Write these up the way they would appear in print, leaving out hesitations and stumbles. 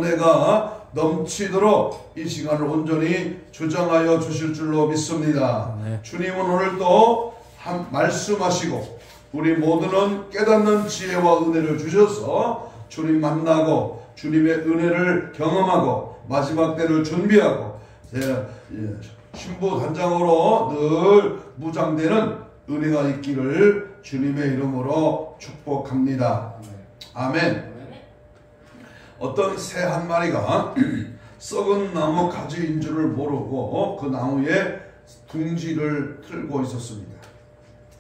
은혜가 넘치도록 이 시간을 온전히 주장하여 주실 줄로 믿습니다. 네. 주님은 오늘 또 말씀하시고 우리 모두는 깨닫는 지혜와 은혜를 주셔서 주님 만나고 주님의 은혜를 경험하고 마지막 때를 준비하고 신부 단장으로 늘 무장되는 은혜가 있기를 주님의 이름으로 축복합니다. 아멘. 어떤 새 한 마리가 썩은 나무 가지인 줄을 모르고 그 나무에 둥지를 틀고 있었습니다.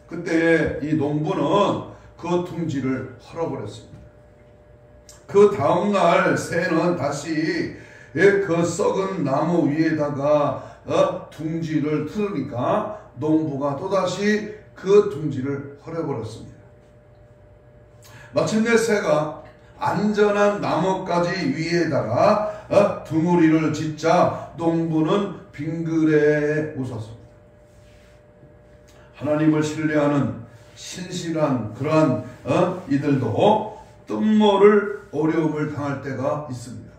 그때 이 농부는 그 둥지를 헐어버렸습니다. 그 다음날 새는 다시 그 썩은 나무 위에다가 둥지를 틀으니까 농부가 또다시 그 둥지를 헐어버렸습니다. 마침내 새가 안전한 나뭇가지 위에다가 둥우리를 짓자 농부는 빙그레 웃었습니다. 하나님을 신뢰하는 신실한 그러한 이들도 뜻모를 어려움을 당할 때가 있습니다.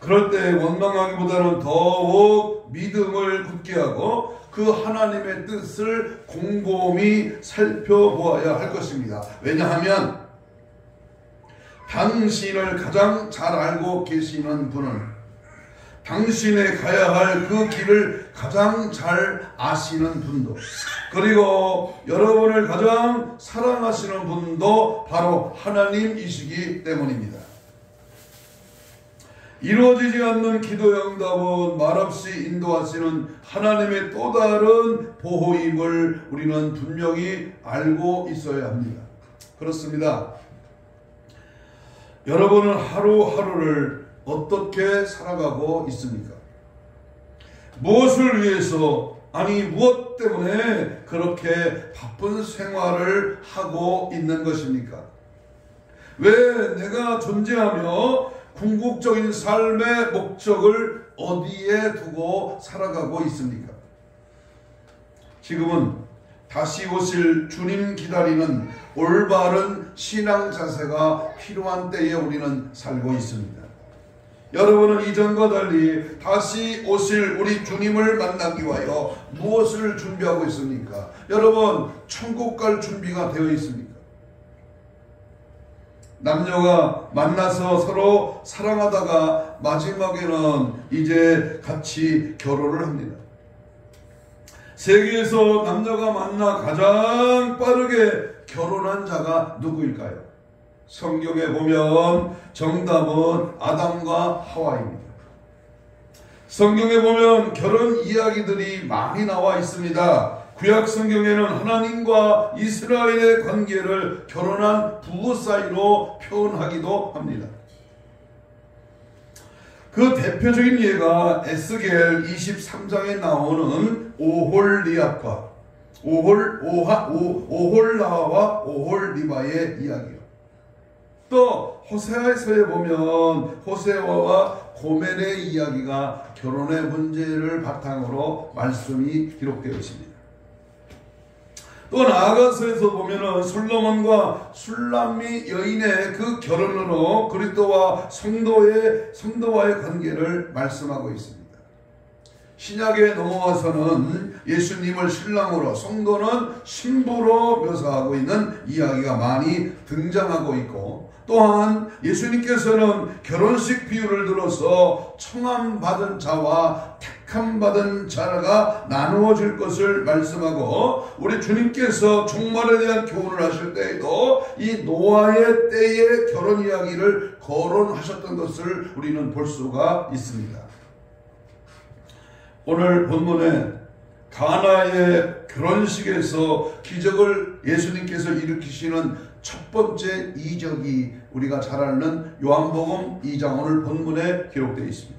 그럴 때 원망하기보다는 더욱 믿음을 굳게 하고 그 하나님의 뜻을 곰곰이 살펴보아야 할 것입니다. 왜냐하면 당신을 가장 잘 알고 계시는 분은 당신의 가야 할 그 길을 가장 잘 아시는 분도, 그리고 여러분을 가장 사랑하시는 분도 바로 하나님이시기 때문입니다. 이루어지지 않는 기도 응답은 말없이 인도하시는 하나님의 또 다른 보호임을 우리는 분명히 알고 있어야 합니다. 그렇습니다. 여러분은 하루하루를 어떻게 살아가고 있습니까? 무엇을 위해서, 아니 무엇 때문에 그렇게 바쁜 생활을 하고 있는 것입니까? 왜 내가 존재하며 궁극적인 삶의 목적을 어디에 두고 살아가고 있습니까? 지금은 다시 오실 주님 기다리는 올바른 신앙 자세가 필요한 때에 우리는 살고 있습니다. 여러분은 이전과 달리 다시 오실 우리 주님을 만나기 위하여 무엇을 준비하고 있습니까? 여러분, 천국 갈 준비가 되어 있습니까? 남녀가 만나서 서로 사랑하다가 마지막에는 이제 같이 결혼을 합니다. 세계에서 남녀가 만나 가장 빠르게 결혼한 자가 누구일까요? 성경에 보면 정답은 아담과 하와입니다. 성경에 보면 결혼 이야기들이 많이 나와 있습니다. 구약 성경에는 하나님과 이스라엘의 관계를 결혼한 부부 사이로 표현하기도 합니다. 그 대표적인 예가 에스겔 23장에 나오는 오홀리압과 오홀라와 오홀리바의 이야기요. 또 호세아서에 보면 호세아와 고멜의 이야기가 결혼의 문제를 바탕으로 말씀이 기록되어 있습니다. 또 나아가서에서 보면은 솔로몬과 술람미 여인의 그 결혼으로 그리스도와 성도와의 관계를 말씀하고 있습니다. 신약에 넘어와서는 예수님을 신랑으로, 성도는 신부로 묘사하고 있는 이야기가 많이 등장하고 있고, 또한 예수님께서는 결혼식 비유를 들어서 청함받은 자와 택함받은 자가 나누어질 것을 말씀하고, 우리 주님께서 종말에 대한 교훈을 하실 때에도 이 노아의 때의 결혼 이야기를 거론하셨던 것을 우리는 볼 수가 있습니다. 오늘 본문에 가나의 결혼식에서 기적을 예수님께서 일으키시는 첫 번째 이적이 우리가 잘 아는 요한복음 2장 오늘 본문에 기록되어 있습니다.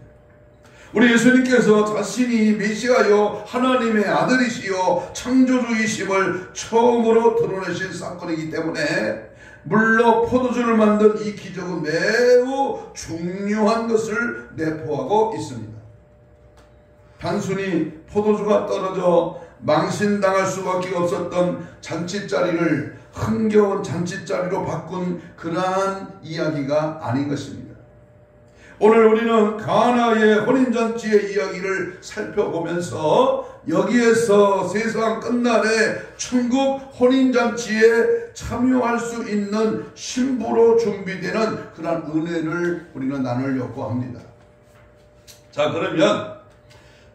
우리 예수님께서 자신이 메시아요 하나님의 아들이시요 창조주이심을 처음으로 드러내신 사건이기 때문에 물로 포도주를 만든 이 기적은 매우 중요한 것을 내포하고 있습니다. 단순히 포도주가 떨어져 망신당할 수밖에 없었던 잔치자리를 흥겨운 잔치자리로 바꾼 그러한 이야기가 아닌 것입니다. 오늘 우리는 가나의 혼인잔치의 이야기를 살펴보면서 여기에서 세상 끝날에 천국 혼인잔치에 참여할 수 있는 신부로 준비되는 그런 은혜를 우리는 나누려고 합니다. 자, 그러면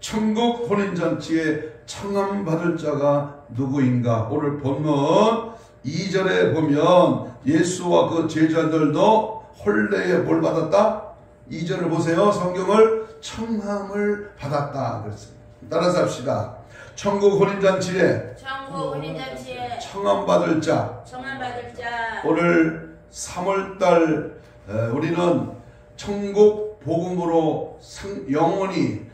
천국 혼인잔치에 청함받을 자가 누구인가? 오늘 본문 2절에 보면 예수와 그 제자들도 혼례에 뭘 받았다? 2절을 보세요. 성경을 청함을 받았다 그랬습니다. 따라서 합시다. 천국 혼인잔치에 청함받을 자. 오늘 3월달 우리는 천국 복음으로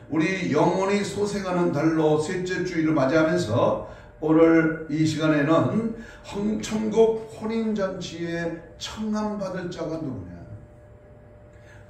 우리 영원히 소생하는 달로 셋째 주일을 맞이하면서 오늘 이 시간에는 천국 혼인잔치에 청함받을 자가 누구냐?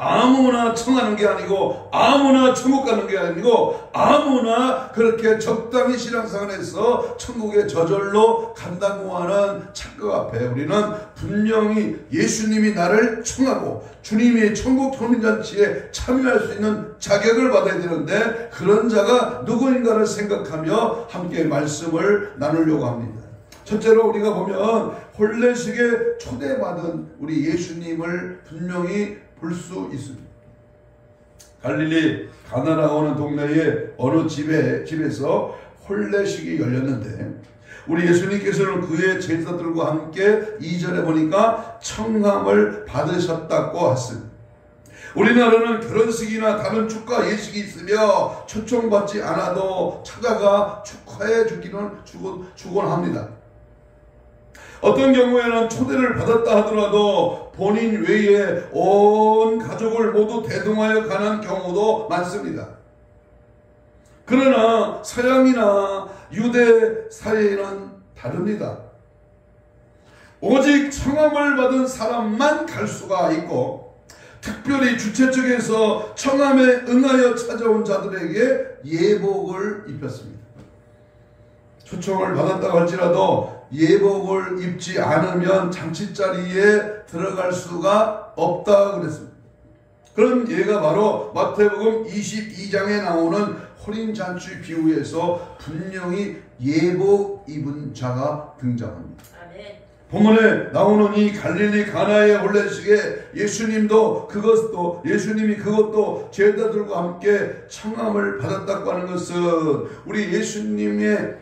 아무나 청하는 게 아니고 아무나 천국 가는 게 아니고 아무나 그렇게 적당히 신앙생활에서 천국에 저절로 간다고 하는 착각 앞에 우리는 분명히 예수님이 나를 청하고 주님이 천국 혼인잔치에 참여할 수 있는 자격을 받아야 되는데 그런 자가 누구인가를 생각하며 함께 말씀을 나누려고 합니다. 첫째로 우리가 보면 혼례식에 초대받은 우리 예수님을 분명히 볼 수 있습니다. 갈릴리 가나라고 하는 동네의 어느 집에서 혼례식이 열렸는데 우리 예수님께서는 그의 제자들과 함께 2절에 보니까 청함을 받으셨다고 했습니다. 우리나라는 결혼식이나 다른 축가 예식이 있으며 초청받지 않아도 찾아가 축하해 주곤 합니다. 어떤 경우에는 초대를 받았다 하더라도 본인 외에 온 가족을 모두 대동하여 가는 경우도 많습니다. 그러나 서양이나 유대 사회는 다릅니다. 오직 청함을 받은 사람만 갈 수가 있고 특별히 주최 측에서 청함에 응하여 찾아온 자들에게 예복을 입혔습니다. 초청을 받았다고 할지라도 예복을 입지 않으면 잔치자리에 들어갈 수가 없다 그랬습니다. 그런 예가 바로 마태복음 22장에 나오는 혼인잔치 비유에서 분명히 예복 입은 자가 등장합니다. 본문에 나오는 이 갈릴리 가나의 혼례식에 예수님이 그것도 제자들과 함께 청함을 받았다고 하는 것은 우리 예수님의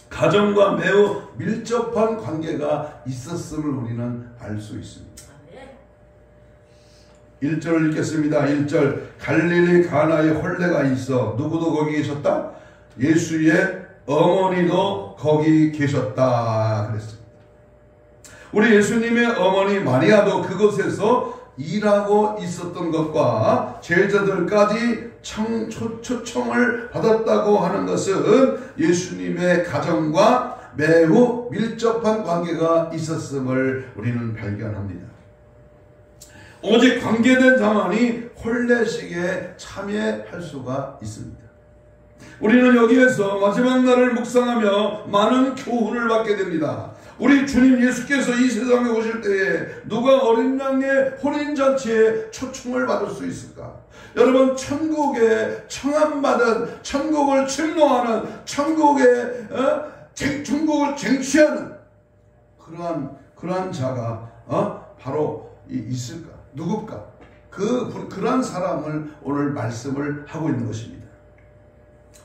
가정과 매우 밀접한 관계가 있었음을 우리는 알 수 있습니다. 1절을 읽겠습니다. 1절 갈릴리 가나에 혼례가 있어 누구도 거기 계셨다? 예수의 어머니도 거기 계셨다 그랬습니다. 우리 예수님의 어머니 마리아도 그곳에서 일하고 있었던 것과 제자들까지 초청을 받았다고 하는 것은 예수님의 가정과 매우 밀접한 관계가 있었음을 우리는 발견합니다. 오직 관계된 자만이 혼례식에 참여할 수가 있습니다. 우리는 여기에서 마지막 날을 묵상하며 많은 교훈을 받게 됩니다. 우리 주님 예수께서 이 세상에 오실 때에 누가 어린 양의 혼인잔치에 초청을 받을 수 있을까? 여러분, 천국에 청함받은, 천국을 침노하는, 천국을 쟁취하는 그러한 자가 바로 있을까? 누굴까? 그러한 사람을 오늘 말씀을 하고 있는 것입니다.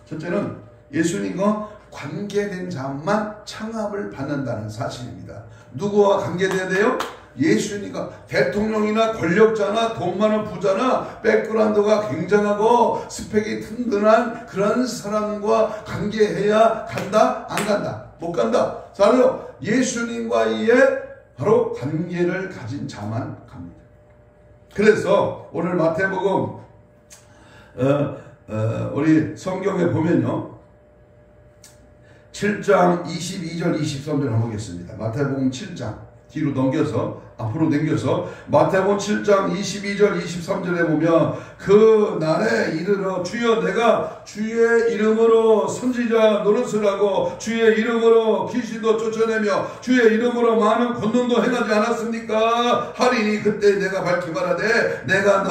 첫째는 예수님과 관계된 자만 청함을 받는다는 사실입니다. 누구와 관계돼야 돼요? 예수님과. 대통령이나 권력자나 돈 많은 부자나 백그라운드가 굉장하고 스펙이 튼튼한 그런 사람과 관계해야 간다? 안 간다? 못 간다. 바로 예수님과의 바로 관계를 가진 자만 갑니다. 그래서 오늘 마태복음 우리 성경에 보면요 7장 22절 23절 한번 보겠습니다. 마태복음 7장 뒤로 넘겨서 앞으로 넘겨서 마태복음 7장 22절 23절에 보면 그 날에 이르러 주여 내가 주의 이름으로 선지자 노릇을 하고 주의 이름으로 귀신도 쫓아내며 주의 이름으로 많은 권능도 행하지 않았습니까? 하리니 그때 내가 밝히 말하되 내가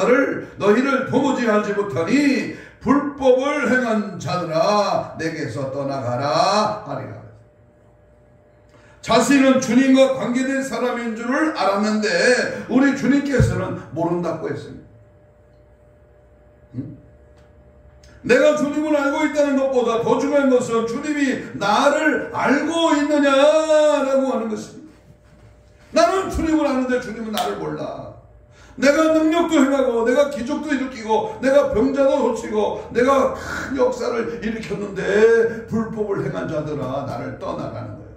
너희를 도무지 알지 못하니 불법을 행한 자들아 내게서 떠나가라 하리라. 자신은 주님과 관계된 사람인 줄을 알았는데 우리 주님께서는 모른다고 했습니다. 내가 주님을 알고 있다는 것보다 더 중요한 것은 주님이 나를 알고 있느냐라고 하는 것입니다. 나는 주님을 아는데 주님은 나를 몰라. 내가 능력도 행하고 내가 기적도 일으키고 내가 병자도 고치고 내가 큰 역사를 일으켰는데 불법을 행한 자들아 나를 떠나가는 거예요.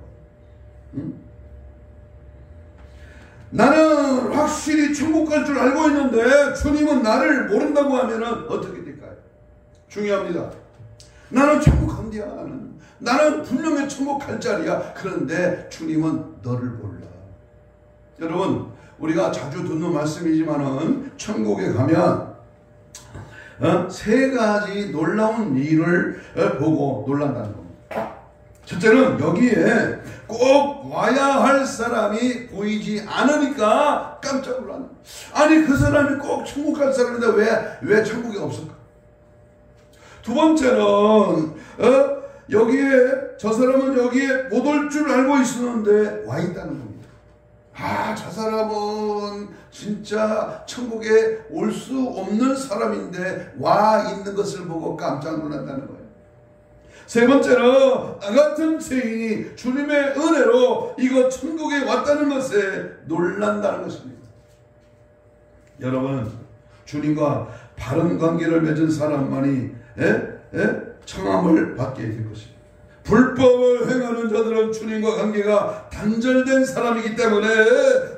나는 확실히 천국 갈 줄 알고 있는데 주님은 나를 모른다고 하면 어떻게 될까요? 중요합니다. 나는 천국 간디야. 나는 분명히 천국 갈 자리야. 그런데 주님은 너를 몰라. 여러분 우리가 자주 듣는 말씀이지만은 천국에 가면 세 가지 놀라운 일을 보고 놀란다는 겁니다. 첫째는 여기에 꼭 와야 할 사람이 보이지 않으니까 깜짝 놀랐네. 아니 그 사람이 꼭 천국 갈 사람인데 왜 천국에 없을까? 두 번째는 여기에 저 사람은 여기에 못 올 줄 알고 있었는데 와 있다는 겁니다. 저 사람은 진짜 천국에 올 수 없는 사람인데 와 있는 것을 보고 깜짝 놀란다는 거예요. 세 번째로 나 같은 죄인이 주님의 은혜로 이거 천국에 왔다는 것에 놀란다는 것입니다. 여러분 주님과 바른 관계를 맺은 사람만이 청함을 받게 될 것입니다. 불법을 행하는 자들은 주님과 관계가 단절된 사람이기 때문에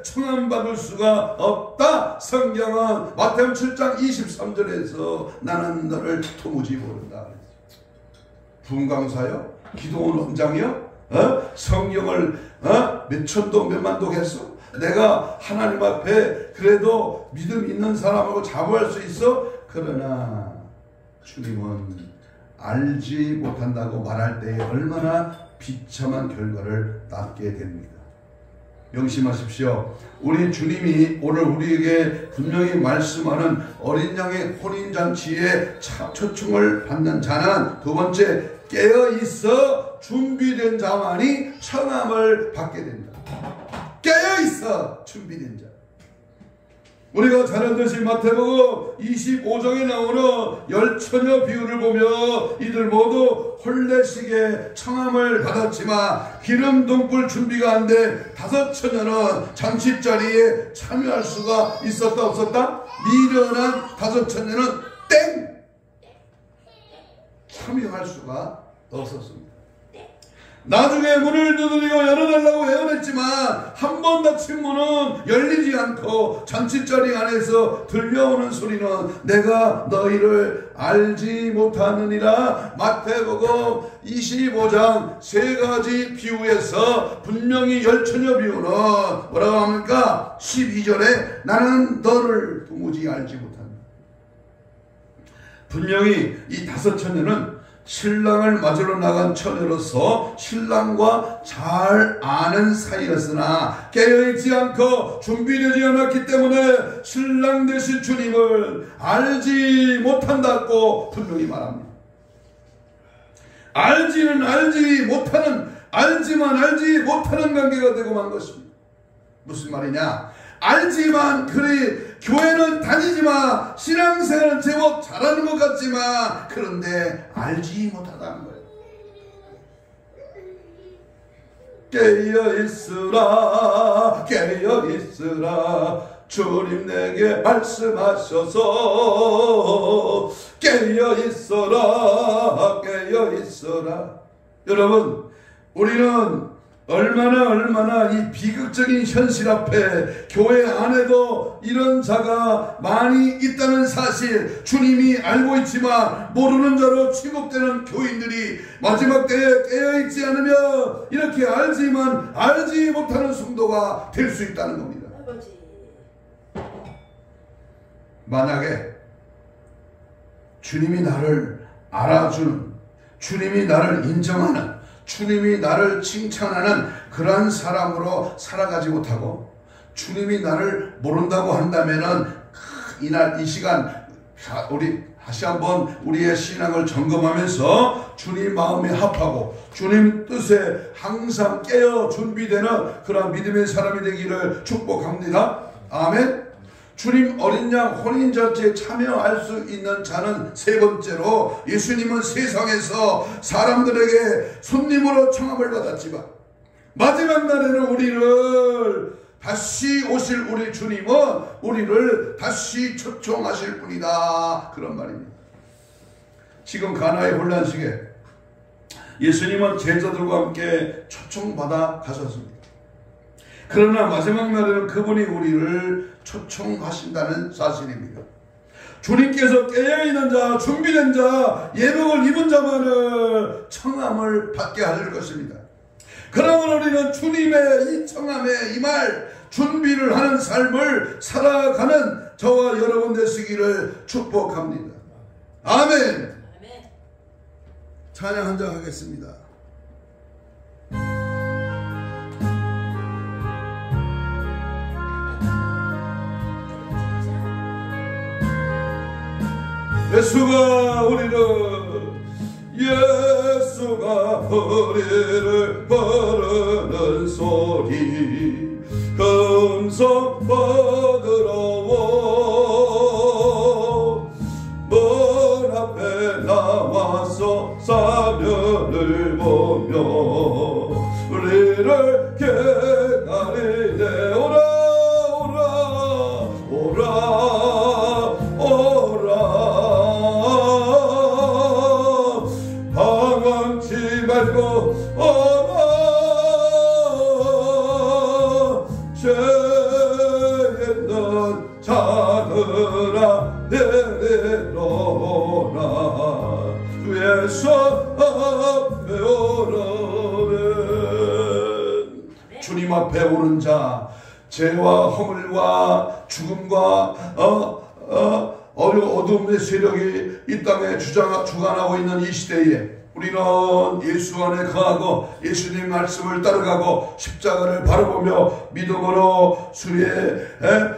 청함받을 수가 없다. 성경은 마태복음 7장 23절에서 나는 너를 도무지 모른다. 부흥강사요? 기도원 원장이요? 성경을 몇 천도 몇만 도 했어? 내가 하나님 앞에 그래도 믿음 있는 사람하고 자부할 수 있어? 그러나 주님은 알지 못한다고 말할 때에 얼마나 비참한 결과를 낳게 됩니다. 명심하십시오. 우리 주님이 오늘 우리에게 분명히 말씀하는 어린 양의 혼인잔치에 초청을 받는 자는 두 번째 깨어있어 준비된 자만이 청함을 받게 된다. 깨어있어 준비된 자. 우리가 잘 알듯이 마태복음 25장에 나오는 열처녀 비유를 보며 이들 모두 혼례식에 청함을 받았지만 기름 등불 준비가 안 돼 다섯 처녀는 잔치자리에 참여할 수가 있었다 없었다? 미련한 다섯 처녀는 땡! 참여할 수가 없었습니다. 나중에 문을 두드리고 열어달라고 애원했지만 한 번 닫힌 문은 열리지 않고 잔치자리 안에서 들려오는 소리는 내가 너희를 알지 못하느니라. 마태복음 25장 세 가지 비유에서 분명히 열처녀 비유는 뭐라고 합니까? 12절에 나는 너를 도무지 알지 못한다. 분명히 이 다섯 처녀는 신랑을 맞으러 나간 처녀로서 신랑과 잘 아는 사이였으나 깨어있지 않고 준비되지 않았기 때문에 신랑 되신 주님을 알지 못한다고 분명히 말합니다. 알지는 알지 못하는, 알지만 알지 못하는 관계가 되고 만 것입니다. 무슨 말이냐? 알지만 그래 교회는 다니지만 신앙생활은 제법 잘하는 것 같지만 그런데 알지 못하다는 거예요. 깨어있으라 깨어있으라 주님 내게 말씀하셔서 깨어있어라 깨어있어라. 여러분 우리는 얼마나 이 비극적인 현실 앞에 교회 안에도 이런 자가 많이 있다는 사실 주님이 알고 있지만 모르는 자로 취급되는 교인들이 마지막 때에 깨어있지 않으면 이렇게 알지만 알지 못하는 성도가 될 수 있다는 겁니다. 만약에 주님이 나를 알아주는, 주님이 나를 인정하는, 주님이 나를 칭찬하는 그러한 사람으로 살아가지 못하고 주님이 나를 모른다고 한다면은 이날 이 시간 우리 다시 한번 우리의 신앙을 점검하면서 주님 마음에 합하고 주님 뜻에 항상 깨어 준비되는 그런 믿음의 사람이 되기를 축복합니다. 아멘. 주님 어린 양 혼인잔치에 참여할 수 있는 자는 세 번째로 예수님은 세상에서 사람들에게 손님으로 청함을 받았지만 마지막 날에는 우리를 다시 오실 우리 주님은 우리를 다시 초청하실 분이다. 그런 말입니다. 지금 가나의 혼란식에 예수님은 제자들과 함께 초청받아 가셨습니다. 그러나 마지막 날에는 그분이 우리를 초청하신다는 사실입니다. 주님께서 깨어있는 자, 준비된 자, 예복을 입은 자만을 청함을 받게 하실 것입니다. 그러면 우리는 주님의 이 청함에 임할 준비를 하는 삶을 살아가는 저와 여러분 되시기를 축복합니다. 아멘. 찬양 한장 하겠습니다. 예수가 우리를 부르는 소리 금성 부드러워 문 앞에 나와서 사면을 보며 우리를 기다리네. 방황치 말고 오라. 죄 있는 자들아 내려오라. 주의 손 앞에 오라면 주님 앞에 오는 자, 죄와 허물과 죽음과 어두움의 세력이 이 땅에 주관하고 있는 이 시대에 우리는 예수 안에 거하고 예수님 말씀을 따라가고 십자가를 바라보며 믿음으로 주의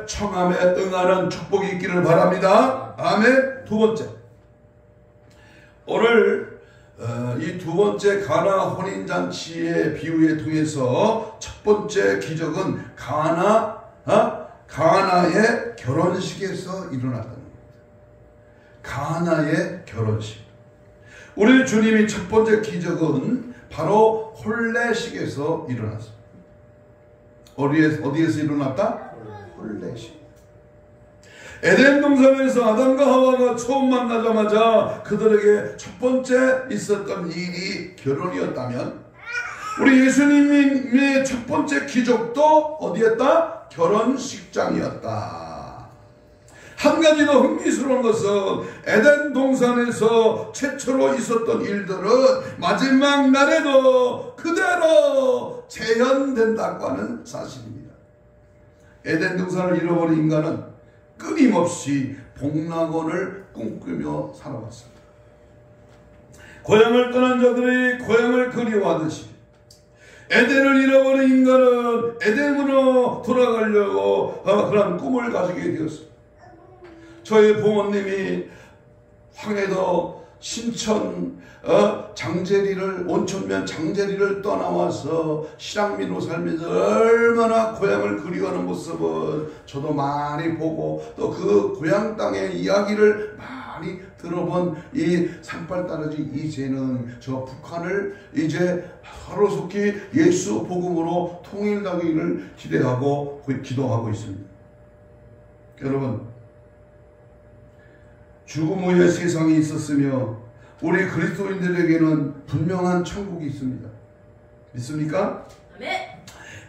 청함에 응하는 축복이 있기를 바랍니다. 아멘. 두 번째, 오늘 이 두 번째 가나 혼인잔치의 비유에 통해서 첫 번째 기적은 가나의 결혼식에서 일어났다는 겁니다. 가나의 결혼식. 우리 주님이 첫 번째 기적은 바로 혼례식에서 일어났습니다. 어디에서 일어났다? 혼례식. 에덴 동산에서 아담과 하와가 처음 만나자마자 그들에게 첫 번째 있었던 일이 결혼이었다면 우리 예수님의 첫 번째 기적도 어디였다? 결혼식장이었다. 한 가지 더 흥미스러운 것은 에덴 동산에서 최초로 있었던 일들은 마지막 날에도 그대로 재현된다고 하는 사실입니다. 에덴 동산을 잃어버린 인간은 끊임없이 복락원을 꿈꾸며 살아왔습니다. 고향을 떠난 자들이 고향을 그리워하듯이 에덴을 잃어버린 인간은 에덴으로 돌아가려고 그런 꿈을 가지게 되었습니다. 저희 부모님이 황해도 신천 장제리를 온천면 장제리를 떠나와서 실향민으로 살면서 얼마나 고향을 그리워하는 모습을 저도 많이 보고 또 그 고향 땅의 이야기를 많이 들어본 이 산발따라지 이제는 저 북한을 이제 하루속히 예수 복음으로 통일되기를 기대하고 기도하고 있습니다. 여러분, 죽음 후의 세상이 있었으며 우리 그리스도인들에게는 분명한 천국이 있습니다. 믿습니까?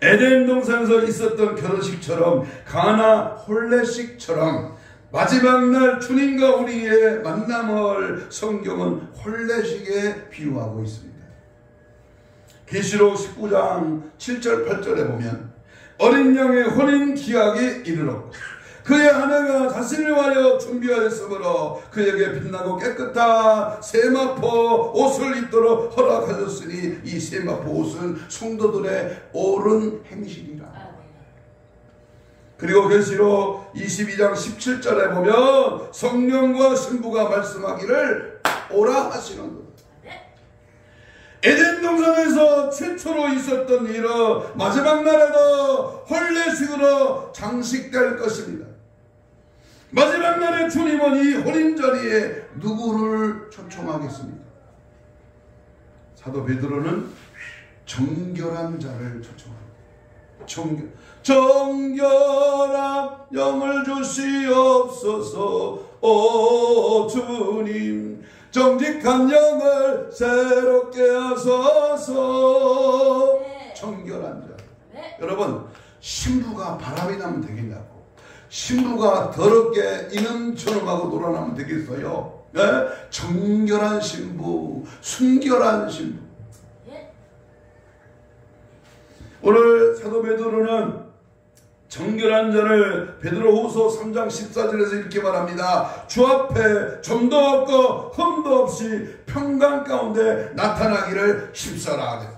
에덴 동산에서 있었던 결혼식처럼 가나 혼례식처럼 마지막 날 주님과 우리의 만남을 성경은 혼례식에 비유하고 있습니다. 계시록 19장 7절 8절에 보면 어린 양의 혼인 기약이 이르렀고 그의 아내가 자신을 위하여 준비하였으므로 그에게 빛나고 깨끗한 세마포 옷을 입도록 허락하셨으니 이 세마포 옷은 성도들의 옳은 행실이라. 그리고 계시록 22장 17절에 보면 성령과 신부가 말씀하기를 오라 하시는 것. 에덴 동산에서 최초로 있었던 일은 마지막 날에도 혼례식으로 장식될 것입니다. 마지막 날에 주님은 이 혼인 자리에 누구를 초청하겠습니까? 사도 베드로는 정결한 자를 초청합니다. 정결한 영을 주시옵소서. 오 주님, 정직한 영을 새롭게 하소서. 정결한 자. 여러분, 신부가 바람이 나면 되겠냐고. 신부가 더럽게 이놈저놈 하고 놀아나면 되겠어요? 네? 정결한 신부, 순결한 신부. 오늘 사도 베드로는 정결한 자를 베드로후서 3장 14절에서 이렇게 말합니다. 주 앞에 점도 없고 흠도 없이 평강 가운데 나타나기를 힘써라.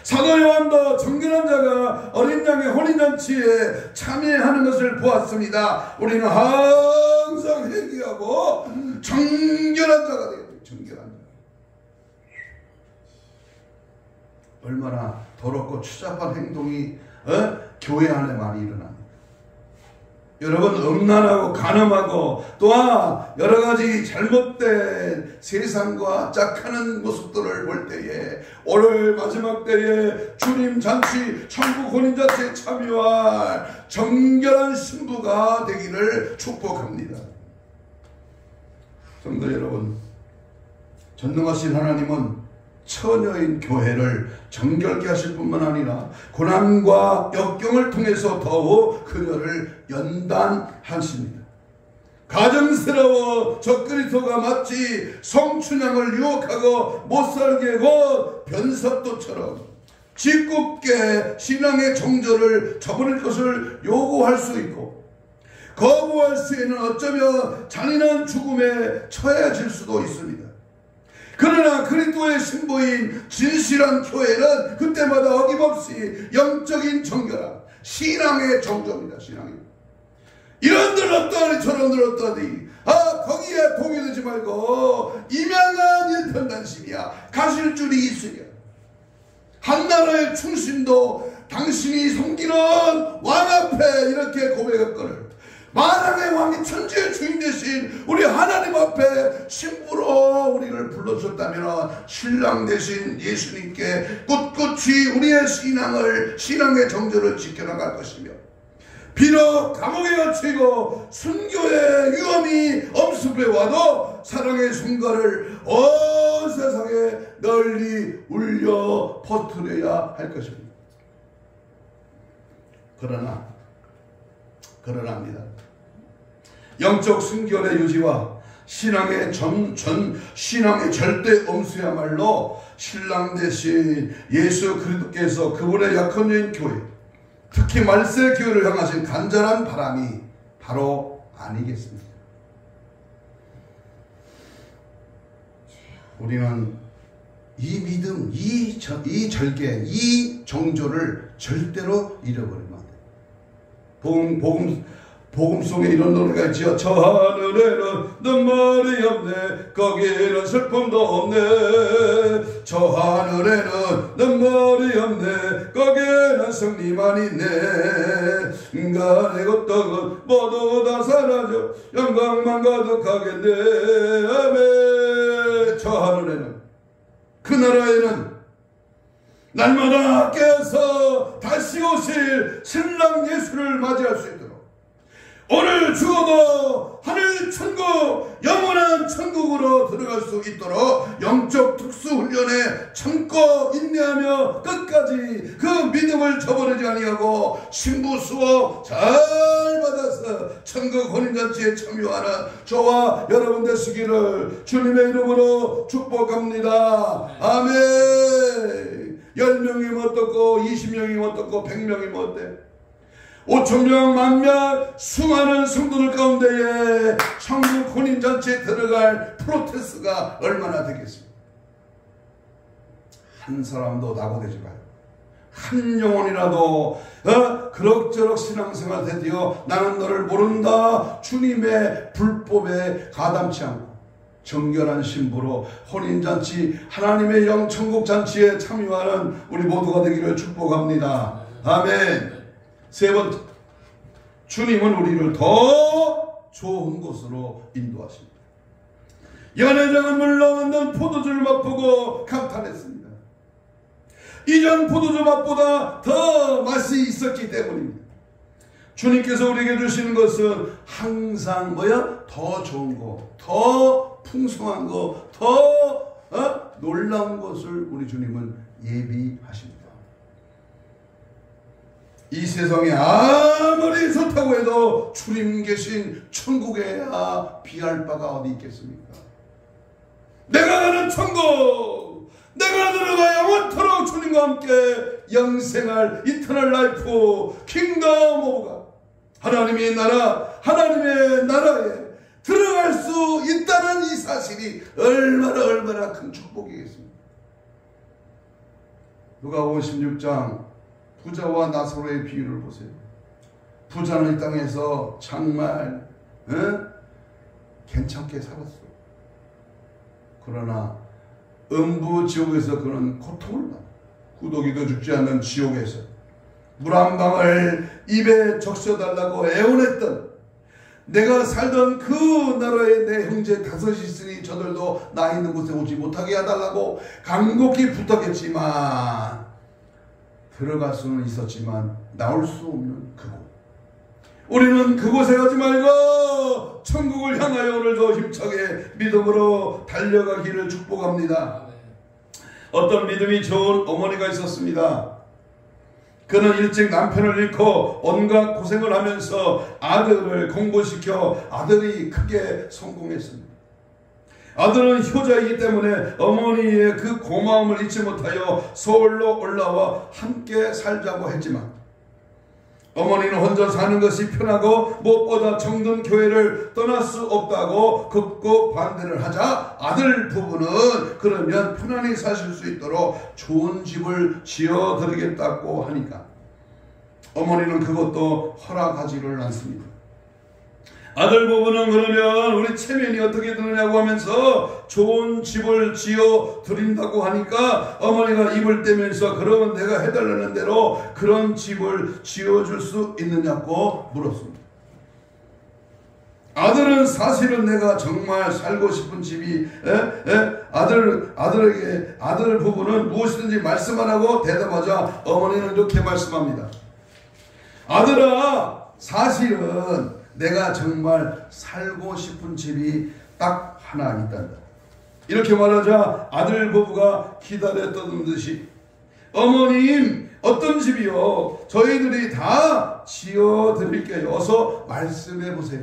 사도 요한도 정결한 자가 어린 양의 혼인잔치에 참여하는 것을 보았습니다. 우리는 항상 회개하고 정결한 자가 되어야 돼요. 정결한 자. 얼마나 더럽고 추잡한 행동이 교회 안에 많이 일어납니다. 여러분, 음란하고 간음하고 또한 여러가지 잘못된 세상과 짝하는 모습들을 볼 때에 오늘 마지막 때에 주님 잔치, 천국 혼인잔치에 참여할 정결한 신부가 되기를 축복합니다. 성도 여러분, 전능하신 하나님은 처녀인 교회를 정결케 하실 뿐만 아니라 고난과 역경을 통해서 더욱 그녀를 연단하십니다. 가정스러워 적그리스도가 마치 성춘향을 유혹하고 못살게 곧 변사또처럼 짓궂게 신앙의 정절을 저버릴 것을 요구할 수 있고 거부할 시에는 어쩌면 잔인한 죽음에 처해질 수도 있습니다. 그러나 그리스도의 신부인 진실한 교회는 그때마다 어김없이 영적인 정결함, 신앙의 정조입니다. 신앙이 이런 들었더니 저런 들었더니 거기에 동의되지 말고 이명한 일편단심이야. 가실 줄이 있으랴. 한 나라의 충신도 당신이 섬기는 왕 앞에 이렇게 고백했거늘 만왕의 왕이 천지의 주인 되신 우리 하나님 앞에 신부로 우리를 불러주셨다면 신랑 되신 예수님께 꿋꿋이 우리의 신앙의 정절을 지켜나갈 것이며 비록 감옥에 갇히고 순교의 위험이 엄습해 와도 사랑의 순간을 온 세상에 널리 울려 퍼뜨려야 할 것입니다. 그러나입니다. 영적 순결의 유지와 신앙의 절대 엄수야말로 신랑 대신 예수 그리스도께서 그분의 약혼 여인 교회, 특히 말세 교회를 향하신 간절한 바람이 바로 아니겠습니까? 우리는 이 믿음, 이 절개, 이 정조를 절대로 잃어버리면 안 돼요. 복음송에 이런 노래가 있지요. 저 하늘에는 눈물이 없네, 거기는 슬픔도 없네. 저 하늘에는 눈물이 없네, 거기는 승리만 있네. 인간의 것들은 모두 다 사라져 영광만 가득하겠네. 아멘. 저 하늘에는, 그 나라에는 날마다 깨어서 다시 오실 신랑 예수를 맞이할 수 있도록, 오늘 죽어도 하늘 천국, 영원한 천국으로 들어갈 수 있도록 영적 특수훈련에 참고 인내하며 끝까지 끝까지 그 믿음을 저버리지 아니하고 신부 수업 잘 받아서 천국 혼인잔치에 참여하는 저와 여러분 되시기를 주님의 이름으로 축복합니다. 아멘. 10명이면 어떻고 20명이면 어떻고 100명이면 어때? 5,000명, 10,000명 수많은 성도들 가운데에 천국 혼인잔치에 들어갈 프로테스가 얼마나 되겠습니까? 한 사람도 낙오되지 마요. 한 영혼이라도 그럭저럭 신앙생활 드디어 나는 너를 모른다 주님의 불법에 가담치 않고 정결한 신부로 혼인잔치 하나님의 영 천국잔치에 참여하는 우리 모두가 되기를 축복합니다. 아멘. 세 번째, 주님은 우리를 더 좋은 곳으로 인도하십니다. 연회장은 물러가는 포도주를 맛보고 감탄했습니다. 이전 포도주 맛보다 더 맛이 있었기 때문입니다. 주님께서 우리에게 주시는 것은 항상 더 좋은 거, 더 풍성한 거, 더 놀라운 것을 우리 주님은 예비하십니다. 이 세상에 아무리 좋다고 해도 주님 계신 천국에야 비할 바가 어디 있겠습니까? 내가 가는 천국, 내가 들어가 영원토록 주님과 함께 영생할 이터널 라이프 킹덤 오브 갓, 하나님의 나라, 하나님의 나라에 들어갈 수 있다는 이 사실이 얼마나 큰 축복이겠습니까? 누가복음 16장 부자와 나사로의 비유를 보세요. 부자는 이 땅에서 정말 괜찮게 살았어. 그러나 음부 지옥에서 그런 고통을 받아. 구더기도 죽지 않는 지옥에서 물 한 방울 입에 적셔달라고 애원했던, 내가 살던 그 나라에 내 형제 5이 있으니 저들도 나 있는 곳에 오지 못하게 해달라고 간곡히 부탁했지만 들어갈 수는 있었지만 나올 수 없는 그곳. 우리는 그곳에 가지 말고 천국을 향하여 오늘도 힘차게 믿음으로 달려가기를 축복합니다. 어떤 믿음이 좋은 어머니가 있었습니다. 그는 일찍 남편을 잃고 온갖 고생을 하면서 아들을 공부시켜 아들이 크게 성공했습니다. 아들은 효자이기 때문에 어머니의 그 고마움을 잊지 못하여 서울로 올라와 함께 살자고 했지만, 어머니는 혼자 사는 것이 편하고 무엇보다 정든 교회를 떠날 수 없다고 극구 반대를 하자 아들 부부는 그러면 편안히 사실 수 있도록 좋은 집을 지어드리겠다고 하니까 어머니는 그것도 허락하지를 않습니다. 아들 부부는 그러면 우리 체면이 어떻게 되느냐고 하면서 좋은 집을 지어 드린다고 하니까 어머니가 입을 떼면서 그러면 내가 해달라는 대로 그런 집을 지어줄 수 있느냐고 물었습니다. 아들은 사실은 내가 정말 살고 싶은 집이 아들 부부는 무엇이든지 말씀 안 하고 대답하자 어머니는 이렇게 말씀합니다. 아들아, 사실은 내가 정말 살고 싶은 집이 딱 하나 있단다. 이렇게 말하자 아들 부부가 기다렸던 듯이 어머님 어떤 집이요? 저희들이 다 지어드릴게요. 어서 말씀해 보세요.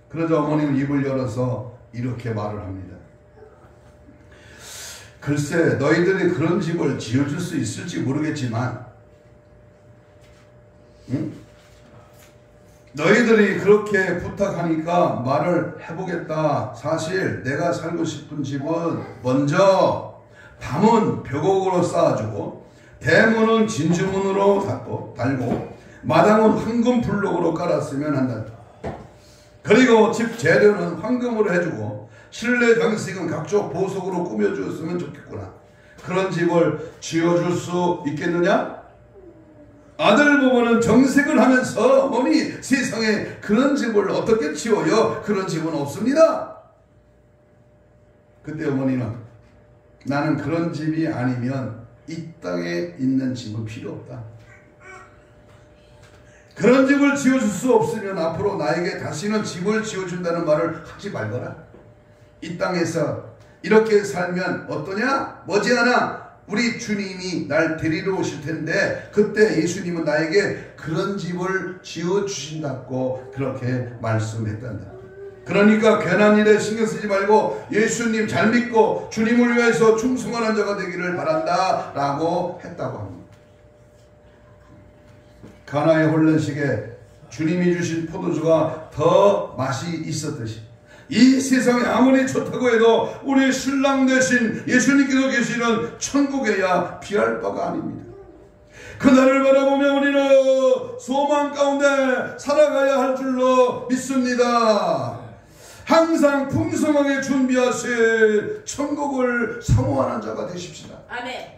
그러자 어머니는 입을 열어서 이렇게 말을 합니다. 글쎄 너희들이 그런 집을 지어줄 수 있을지 모르겠지만 너희들이 그렇게 부탁하니까 말을 해보겠다. 사실 내가 살고 싶은 집은 먼저 담은 벽옥으로 쌓아주고 대문은 진주문으로 달고 마당은 황금 블록으로 깔았으면 한다. 그리고 집 재료는 황금으로 해주고 실내 장식은 각종 보석으로 꾸며주었으면 좋겠구나. 그런 집을 지어줄 수 있겠느냐? 아들 부부는 정색을 하면서 어머니 세상에 그런 집을 어떻게 지어요? 그런 집은 없습니다. 그때 어머니는 나는 그런 집이 아니면 이 땅에 있는 집은 필요 없다. 그런 집을 지어줄 수 없으면 앞으로 나에게 다시는 집을 지어준다는 말을 하지 말거라. 이 땅에서 이렇게 살면 어떠냐? 머지않아 우리 주님이 날 데리러 오실 텐데 그때 예수님은 나에게 그런 집을 지어주신다고 그렇게 말씀했단다. 그러니까 괜한 일에 신경 쓰지 말고 예수님 잘 믿고 주님을 위해서 충성하는 자가 되기를 바란다 라고 했다고 합니다. 가나의 혼례식에 주님이 주신 포도주가 더 맛이 있었듯이 이 세상에 아무리 좋다고 해도 우리 신랑 되신 예수님께서 계시는 천국에야 비할 바가 아닙니다. 그날을 바라보며 우리는 소망 가운데 살아가야 할 줄로 믿습니다. 항상 풍성하게 준비하실 천국을 사모하는 자가 되십시다. 아멘.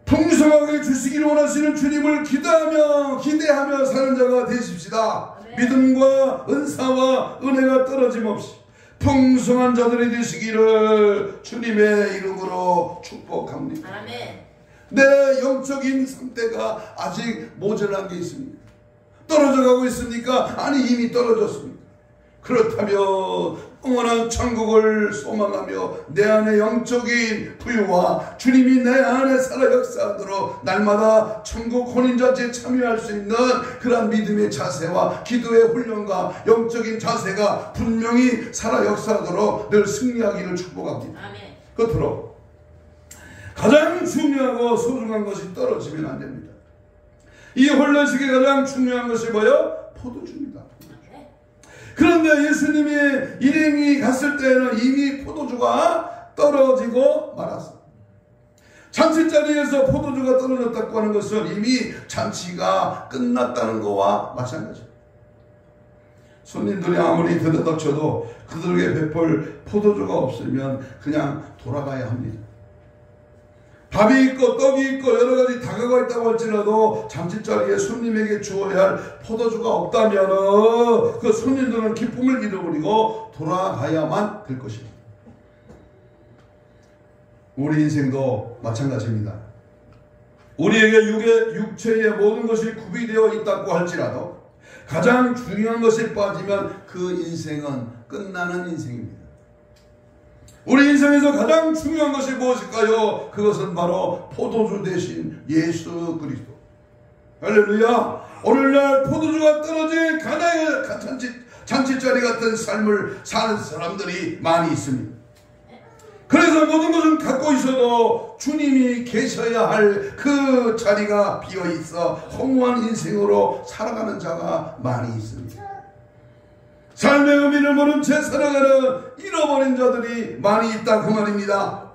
풍성하게 주시기를 원하시는 주님을 기대하며 사는 자가 되십시다. 아멘. 믿음과 은사와 은혜가 떨어짐없이 풍성한 자들이 되시기를 주님의 이름으로 축복합니다. 아멘. 내 영적인 상태가 아직 모자란 게 있습니까? 떨어져 가고 있습니까? 아니 이미 떨어졌습니다. 그렇다면 영원한 천국을 소망하며 내 안에 영적인 부유와 주님이 내 안에 살아 역사하도록 날마다 천국 혼인잔치에 참여할 수 있는 그런 믿음의 자세와 기도의 훈련과 영적인 자세가 분명히 살아 역사하도록 늘 승리하기를 축복합니다. 아멘. 끝으로 가장 중요하고 소중한 것이 떨어지면 안 됩니다. 이 혼례식의 가장 중요한 것이 뭐예요? 포도주입니다. 그런데 예수님이 일행이 갔을 때는 이미 포도주가 떨어지고 말았습니다. 잔치자리에서 포도주가 떨어졌다고 하는 것은 이미 잔치가 끝났다는 것과 마찬가지입니다. 손님들이 아무리 들여닥쳐도 그들에게 베풀 포도주가 없으면 그냥 돌아가야 합니다. 밥이 있고 떡이 있고 여러 가지 다가가 있다고 할지라도 잔치자리에 손님에게 주어야 할 포도주가 없다면 그 손님들은 기쁨을 잃어버리고 돌아가야만 될 것입니다. 우리 인생도 마찬가지입니다. 우리에게 육체의 모든 것이 구비되어 있다고 할지라도 가장 중요한 것이 빠지면 그 인생은 끝나는 인생입니다. 우리 인생에서 가장 중요한 것이 무엇일까요? 그것은 바로 포도주 대신 예수 그리스도. 할렐루야. 오늘날 포도주가 떨어진 가나의 잔치자리 같은 삶을 사는 사람들이 많이 있습니다. 그래서 모든 것은 갖고 있어도 주님이 계셔야 할 그 자리가 비어있어 허무한 인생으로 살아가는 자가 많이 있습니다. 삶의 의미를 모른 채 살아가는 잃어버린 자들이 많이 있다 그 말입니다.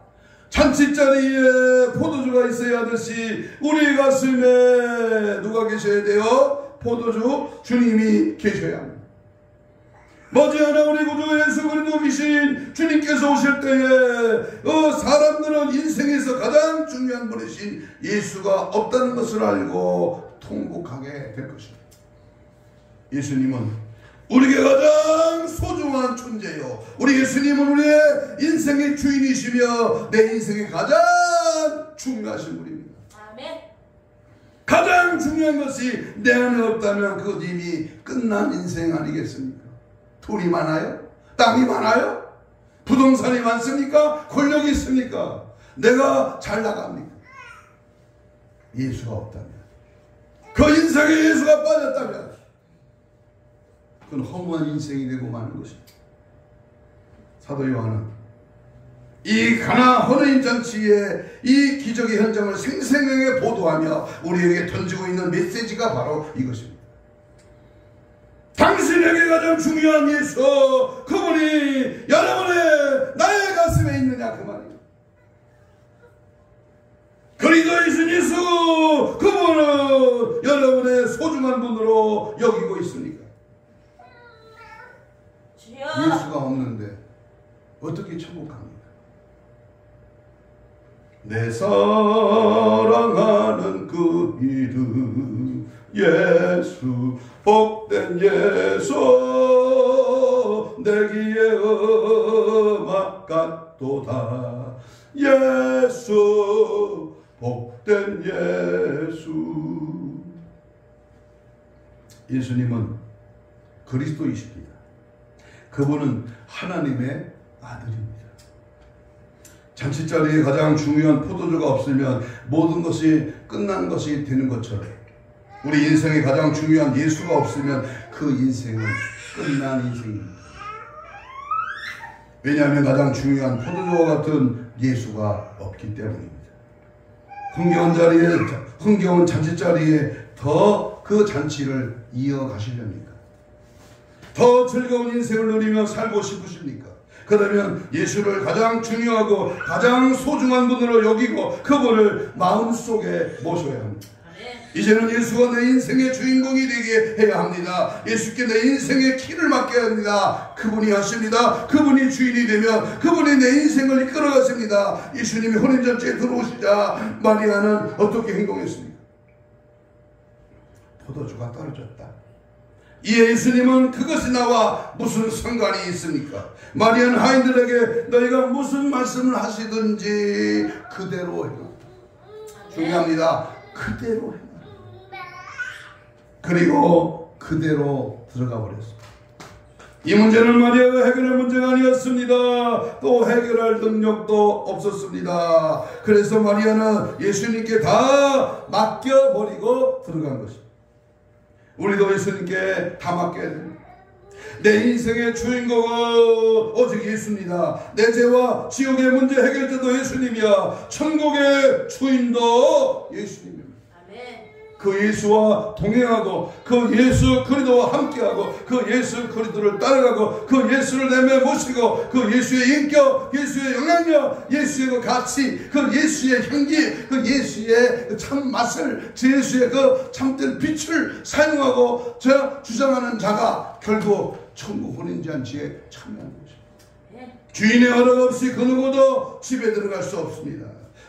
잔치자리에 포도주가 있어야 하듯이 우리 가슴에 누가 계셔야 돼요? 포도주 주님이 계셔야 합니다. 머지않아 우리 구주 예수 그리스도이신 주님께서 오실 때에 사람들은 인생에서 가장 중요한 분이신 예수가 없다는 것을 알고 통곡하게 될 것입니다. 예수님은 우리에게 가장 소중한 존재요. 우리 예수님은 우리의 인생의 주인이시며 내 인생의 가장 중요하신 분입니다. 아멘. 가장 중요한 것이 내 안에 없다면 그것 이미 끝난 인생 아니겠습니까? 돈이 많아요? 땅이 많아요? 부동산이 많습니까? 권력이 있습니까? 내가 잘 나갑니까? 예수가 없다면, 그 인생에 예수가 빠졌다면 그건 허무한 인생이 되고 마는 것입니다. 사도 요한은 이 가나 혼인잔치의 이 기적의 현장을 생생하게 보도하며 우리에게 던지고 있는 메시지가 바로 이것입니다. 당신에게 가장 중요한 예수, 그분이 여러분의 나의 가슴에 있느냐 그 말이에요. 그리스도이신 예수, 그분은 여러분의 소중한 분으로 여기고 있습니까? 예수가 없는데 어떻게 천국 갑니까? 내 사랑하는 그 이름 예수, 복된 예수, 내 귀에 음악 같도다. 예수, 복된 예수. 예수님은 그리스도이십니다. 그분은 하나님의 아들입니다. 잔치자리에 가장 중요한 포도주가 없으면 모든 것이 끝난 것이 되는 것처럼 우리 인생에 가장 중요한 예수가 없으면 그 인생은 끝난 인생입니다. 왜냐하면 가장 중요한 포도주와 같은 예수가 없기 때문입니다. 흥겨운 잔치자리에 더 그 잔치를 이어가시렵니까? 더 즐거운 인생을 누리며 살고 싶으십니까? 그러면 예수를 가장 중요하고 가장 소중한 분으로 여기고 그분을 마음속에 모셔야 합니다. 이제는 예수가 내 인생의 주인공이 되게 해야 합니다. 예수께 내 인생의 키를 맡겨야 합니다. 그분이 하십니다. 그분이 주인이 되면 그분이 내 인생을 이끌어 가십니다. 예수님이 혼인잔치에 들어오시자 마리아는 어떻게 행동했습니까? 포도주가 떨어졌다. 이에 예수님은 그것이 나와 무슨 상관이 있습니까? 마리아는 하인들에게 너희가 무슨 말씀을 하시든지 그대로 해라. 중요합니다. 그대로 해라. 그리고 그대로 들어가 버렸습니다. 이 문제는 마리아가 해결할 문제가 아니었습니다. 또 해결할 능력도 없었습니다. 그래서 마리아는 예수님께 다 맡겨버리고 들어간 것입니다. 우리도 예수님께 다 맡겨야 됩니다. 내 인생의 주인공은 오직 예수입니다. 내 죄와 지옥의 문제 해결자도 예수님이야. 천국의 주인도 예수님입니다. 그 예수와 동행하고 그 예수 그리스도와 함께하고 그 예수 그리스도를 따라가고 그 예수를 내며 모시고 그 예수의 인격, 예수의 영향력, 예수의 그 가치, 그 예수의 향기, 그 예수의 그 참 맛을, 예수의 그 참된 빛을 사용하고 주장하는 자가 결국 천국 혼인잔치에 참여하는 것입니다. 주인의 허락 없이 그 누구도 집에 들어갈 수 없습니다.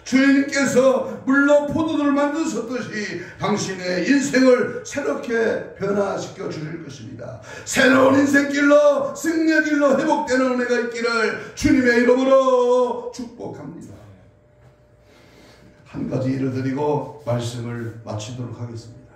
주인께서 물로 포도주를 만드셨듯이 당신의 인생을 새롭게 변화시켜 주실 것입니다. 새로운 인생길로 승리의 길로 회복되는 은혜가 있기를 주님의 이름으로 축복합니다. 한 가지 일을 드리고 말씀을 마치도록 하겠습니다.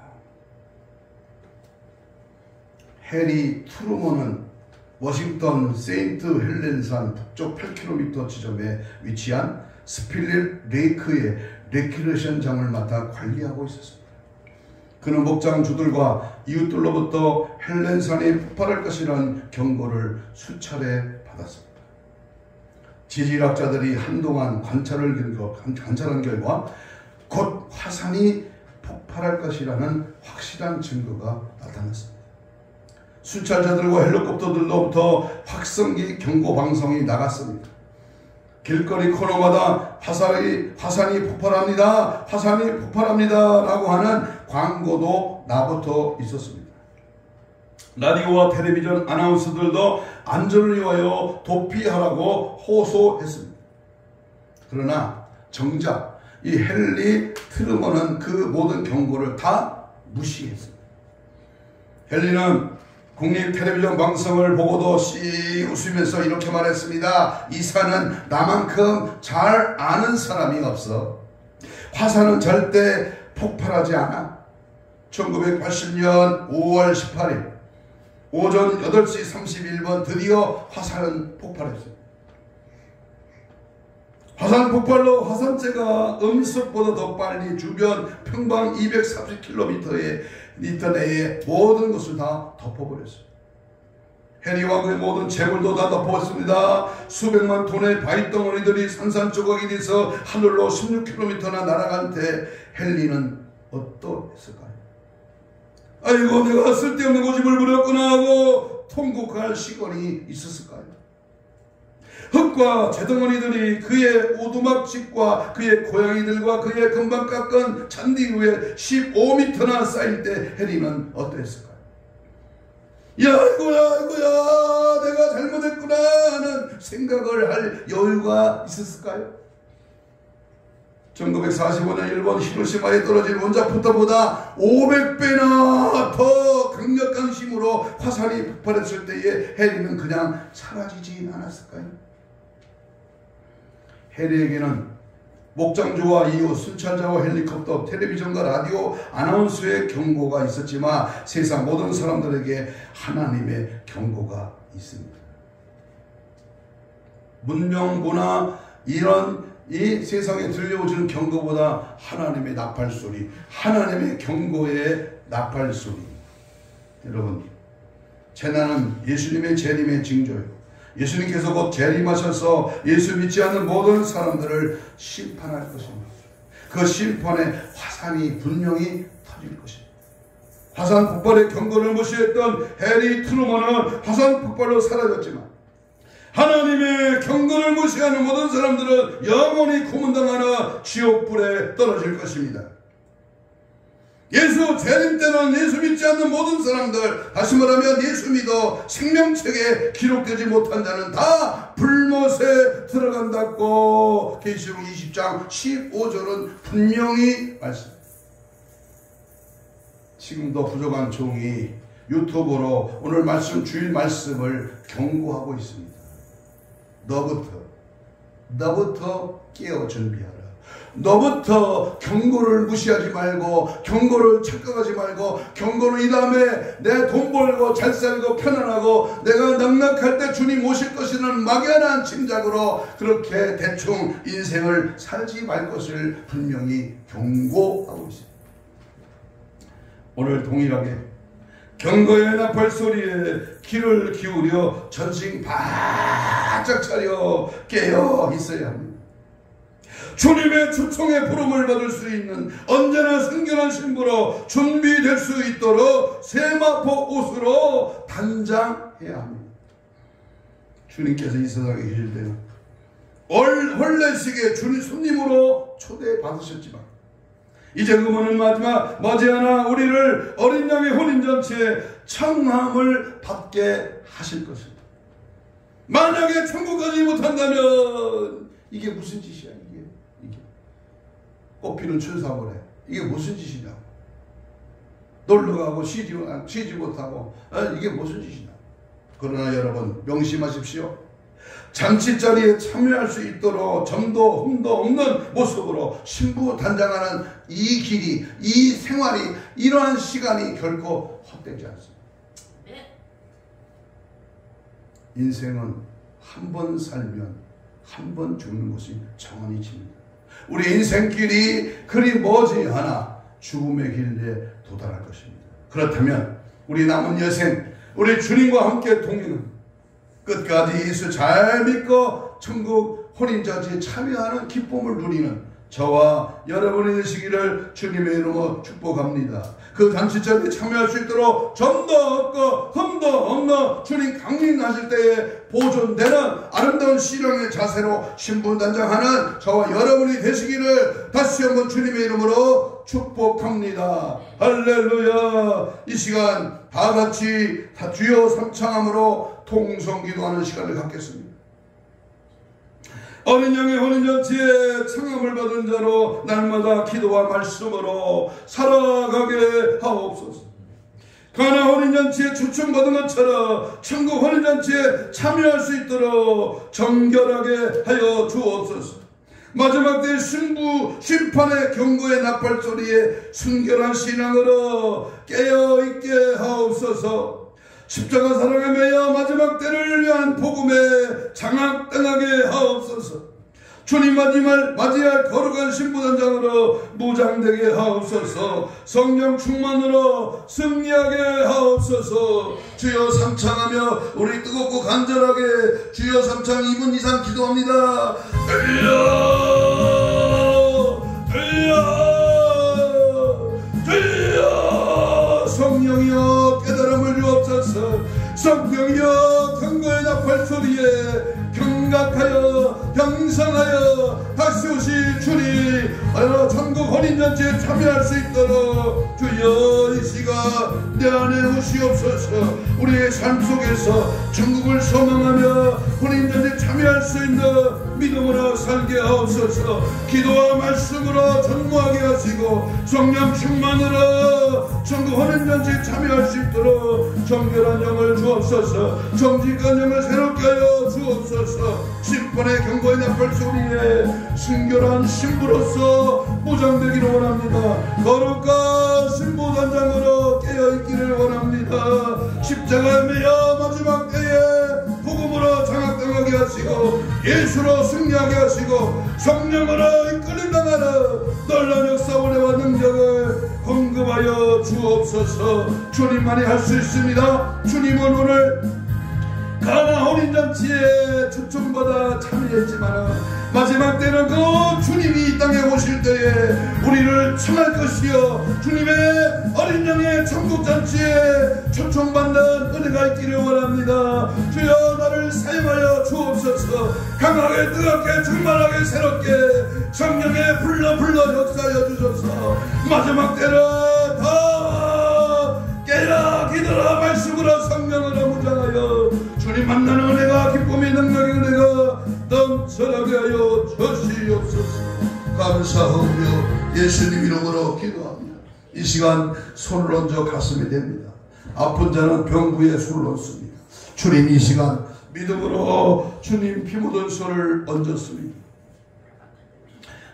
해리 트루먼은 워싱턴 세인트 헬렌산 북쪽 8km 지점에 위치한 스필릿 레이크의 레크레이션장을 맡아 관리하고 있었습니다. 그는 목장주들과 이웃들로부터 헬렌산이 폭발할 것이라는 경고를 수차례 받았습니다. 지질학자들이 한동안 관찰한 결과 곧 화산이 폭발할 것이라는 확실한 증거가 나타났습니다. 순찰자들과 헬리콥터들로부터 확성기 경고 방송이 나갔습니다. 길거리 코너마다 화산이 폭발합니다. 화산이 폭발합니다. 라고 하는 광고도 나부터 있었습니다. 라디오와 텔레비전 아나운서들도 안전을 위하여 도피하라고 호소했습니다. 그러나 정작 이 헨리 트루먼은 그 모든 경고를 다 무시했습니다. 헨리는 국립 텔레비전 방송을 보고도 씩 웃으면서 이렇게 말했습니다. 이 산은 나만큼 잘 아는 사람이 없어. 화산은 절대 폭발하지 않아. 1980년 5월 18일 오전 8시 31분 드디어 화산은 폭발했어요. 화산 폭발로 화산재가 음속보다 더 빨리 주변 평방 240km 내의 모든 것을 다 덮어버렸어요. 해리와 그의 모든 재물도 다 덮었습니다. 수백만 톤의 바위덩어리들이 산산조각이 돼서 하늘로 16km나 날아간 때 헨리는 어떠했을까요? 아이고 내가 쓸데없는 고집을 부렸구나 하고 통곡할 시간이 있었을까요? 흙과 재덩어리들이 그의 오두막집과 그의 고양이들과 그의 금방 깎은 잔디 위에 15m나 쌓일 때 헨리는 어떠했을까요? 야 아이고야 내가 잘못했구나 하는 생각을 할 여유가 있었을까요? 1945년 일본 히로시마에 떨어진 원자포탑보다 500배나 더 강력한 힘으로 화산이 폭발했을 때에 헨리는 그냥 사라지진 않았을까요? 헨리에게는 목장주와 이웃, 순찰자와 헬리콥터, 텔레비전과 라디오, 아나운서의 경고가 있었지만 세상 모든 사람들에게 하나님의 경고가 있습니다. 문명, 문화, 이 세상에 들려오는 경고보다 하나님의 나팔소리, 하나님의 경고의 나팔소리. 여러분, 재난은 예수님의 재림의 징조예요. 예수님께서 곧 재림하셔서 예수 믿지 않는 모든 사람들을 심판할 것입니다. 그 심판의 화산이 분명히 터질 것입니다. 화산 폭발의 경고를 무시했던 해리 트루먼은 화산 폭발로 사라졌지만 하나님의 경고를 무시하는 모든 사람들은 영원히 고문당하는 지옥불에 떨어질 것입니다. 예수 재림 때는 예수 믿지 않는 모든 사람들, 다시 말하면 예수 믿어 생명책에 기록되지 못한 자는 다 불못에 들어간다고 계시록 20장 15절은 분명히 말씀합니다. 지금도 부족한 종이 유튜브로 오늘 말씀 주일 말씀을 경고하고 있습니다. 너부터 깨어 준비하라. 너부터 경고를 무시하지 말고, 경고를 착각하지 말고, 경고는 이 다음에 내 돈 벌고 잘 살고 편안하고 내가 넉넉할 때 주님 오실 것이라는 막연한 짐작으로 그렇게 대충 인생을 살지 말 것을 분명히 경고하고 있습니다. 오늘 동일하게 경고의 나팔소리에 귀를 기울여 전신 바짝 차려 깨어 있어야 합니다. 주님의 초청의 부름을 받을 수 있는 언제나 순결한 신부로 준비될 수 있도록 세마포 옷으로 단장해야 합니다. 주님께서 이 세상에 계실 때는 혼례식에 주님 손님으로 초대받으셨지만 이제 그분은 마지막 머지않아 우리를 어린 양의 혼인잔치에 청함을 받게 하실 것입니다. 만약에 천국 가지 못한다면 이게 무슨 짓이야? 이게 꽃피는 춘사보래. 이게 무슨 짓이냐? 놀러가고 쉬지 못하고 이게 무슨 짓이냐? 그러나 여러분 명심하십시오. 잔치자리에 참여할 수 있도록 점도 흠도 없는 모습으로 신부 단장하는 이 길이, 이 생활이, 이러한 시간이 결코 헛되지 않습니다. 인생은 한 번 살면 한 번 죽는 것이 정원이 집니다. 우리 인생길이 그리 머지 않아 죽음의 길에 도달할 것입니다. 그렇다면 우리 남은 여생, 우리 주님과 함께 동행은 끝까지 예수 잘 믿고 천국 혼인잔치에 참여하는 기쁨을 누리는 저와 여러분이 되시기를 주님의 이름으로 축복합니다. 그 잔치자리에 참여할 수 있도록 점도 없고 흠도 없는 주님 강림하실 때에 보존되는 아름다운 신앙의 자세로 신분단장하는 저와 여러분이 되시기를 다시 한번 주님의 이름으로 축복합니다. 할렐루야. 이 시간 다 같이 주여 삼창함으로 통성기도하는 시간을 갖겠습니다. 어린 양의 혼인잔치에 청함을 받은 자로 날마다 기도와 말씀으로 살아가게 하옵소서. 가나 혼인잔치에 초청받은 것처럼 천국 혼인잔치에 참여할 수 있도록 정결하게 하여 주옵소서. 마지막 때 신부 심판의 경고의 나팔소리에 순결한 신앙으로 깨어있게 하옵소서. 십자가 사랑에 매여 마지막 때를 위한 복음에 장악당하게 하옵소서. 주님 맞이할 거룩한 신부단장으로 무장되게 하옵소서. 성령 충만으로 승리하게 하옵소서. 주여 삼창하며 우리 뜨겁고 간절하게 주여 삼창 2분 이상 기도합니다. 들려 성령이여 깨달음을 주옵소서. 성령이여 경고의 나팔소리에 경각하여 경상하여 다시 오실 주님 천국 혼인잔치에 참여할 수 있도록 주여 이 시간 내 안에 오시옵소서. 우리의 삶 속에서 천국을 소망하며 혼인잔치에 참여할 수 있는 믿음으로 살게 하옵소서. 기도와 말씀으로 전무하게 하시고 성령 충만으로 천국 혼인잔치에 참여할 수 있도록 정결한 영을 주옵소서. 정직한 영을 새롭게 하여 주옵소서. 심판의 경고의 나팔소리에 순결한 신부로서 보장되기를 원합니다. 거룩한 신부단장으로 깨어있기를 원합니다. 십자가에 매여 마지막 때에 복음으로 장악당하게 하시고 예수로 승리하게 하시고 성령으로 이끌림 당하는 놀라운 역사원의 능력을 공급하여 주옵소서. 주님만이 할 수 있습니다. 주님은 오늘 가나 혼인잔치에 초청받아 참여했지만 마지막 때는 그 주님이 이 땅에 오실 때에 우리를 청할 것이요 주님의 어린 양의 천국잔치에 초청받는 은혜가 있기를 원합니다. 주여 나를 사용하여 주옵소서. 강하게 뜨겁게 충만하게 새롭게 성령의 불러 역사하여 주소서. 마지막 때는 더 깨라 기도라 말씀으로 성령으로 무장하여 주님 만나는 은혜가 기쁨의 능력의 은혜가 넘쳐나게 하여 주시옵소서. 감사하며 예수님 이름으로 기도합니다. 이 시간 손을 얹어 가슴에 댑니다. 아픈 자는 병부에 손을 얹습니다. 주님 이 시간 믿음으로 주님 피 묻은 손을 얹었습니다.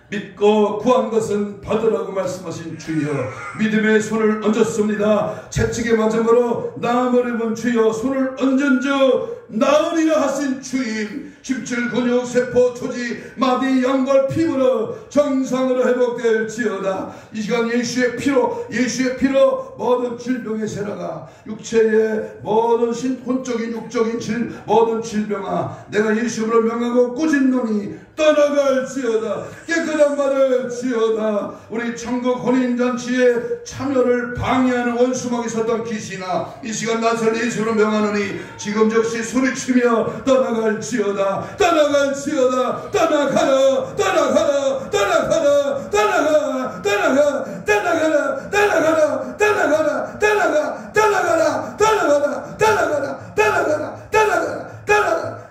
믿고 구한 것은 받으라고 말씀하신 주여 믿음의 손을 얹었습니다. 채찍에 맞음으로 나음을 입은 주여 손을 얹은 저 나으리라 하신 주님 십칠 근육 세포 초지 마디 연골 피부로 정상으로 회복될지어다. 이 시간 예수의 피로 모든 질병의 세라가 육체의 모든 혼적인 육적인 모든 질병아 내가 예수로 명하고 꾸짖 놈이 떠나갈지어다. 깨끗한 말을 지어다. 우리 천국 혼인잔치에 참여를 방해하는 원수막이 섰던 귀신아 이 시간 나설 예수로 명하노니 지금 즉시 소리치며 떠나갈지어다. 떠나갈지어다. 떠나가라 떠나가라 떠나가라 떠나가 떠나가 떠나가라 떠나가라 떠나가라 떠나가 떠나가라 떠나가라 떠나가라 떠나가라 떠나가라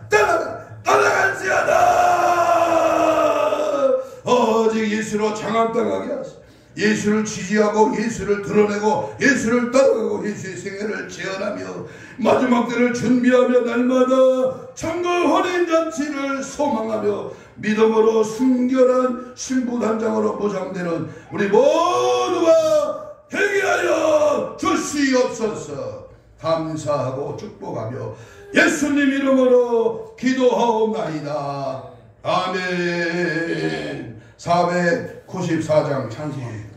떠나가라 떠나갈지어다. 오직 예수로 장악당하게 하소서. 예수를 지지하고 예수를 드러내고 예수를 따라가고 예수의 생애를 재현하며 마지막 때를 준비하며 날마다 천국 혼인잔치를 소망하며 믿음으로 순결한 신부단장으로 보장되는 우리 모두가 되게 하여 주시옵소서. 감사하고 축복하며 예수님 이름으로 기도하옵나이다. 아멘. 494장 찬송.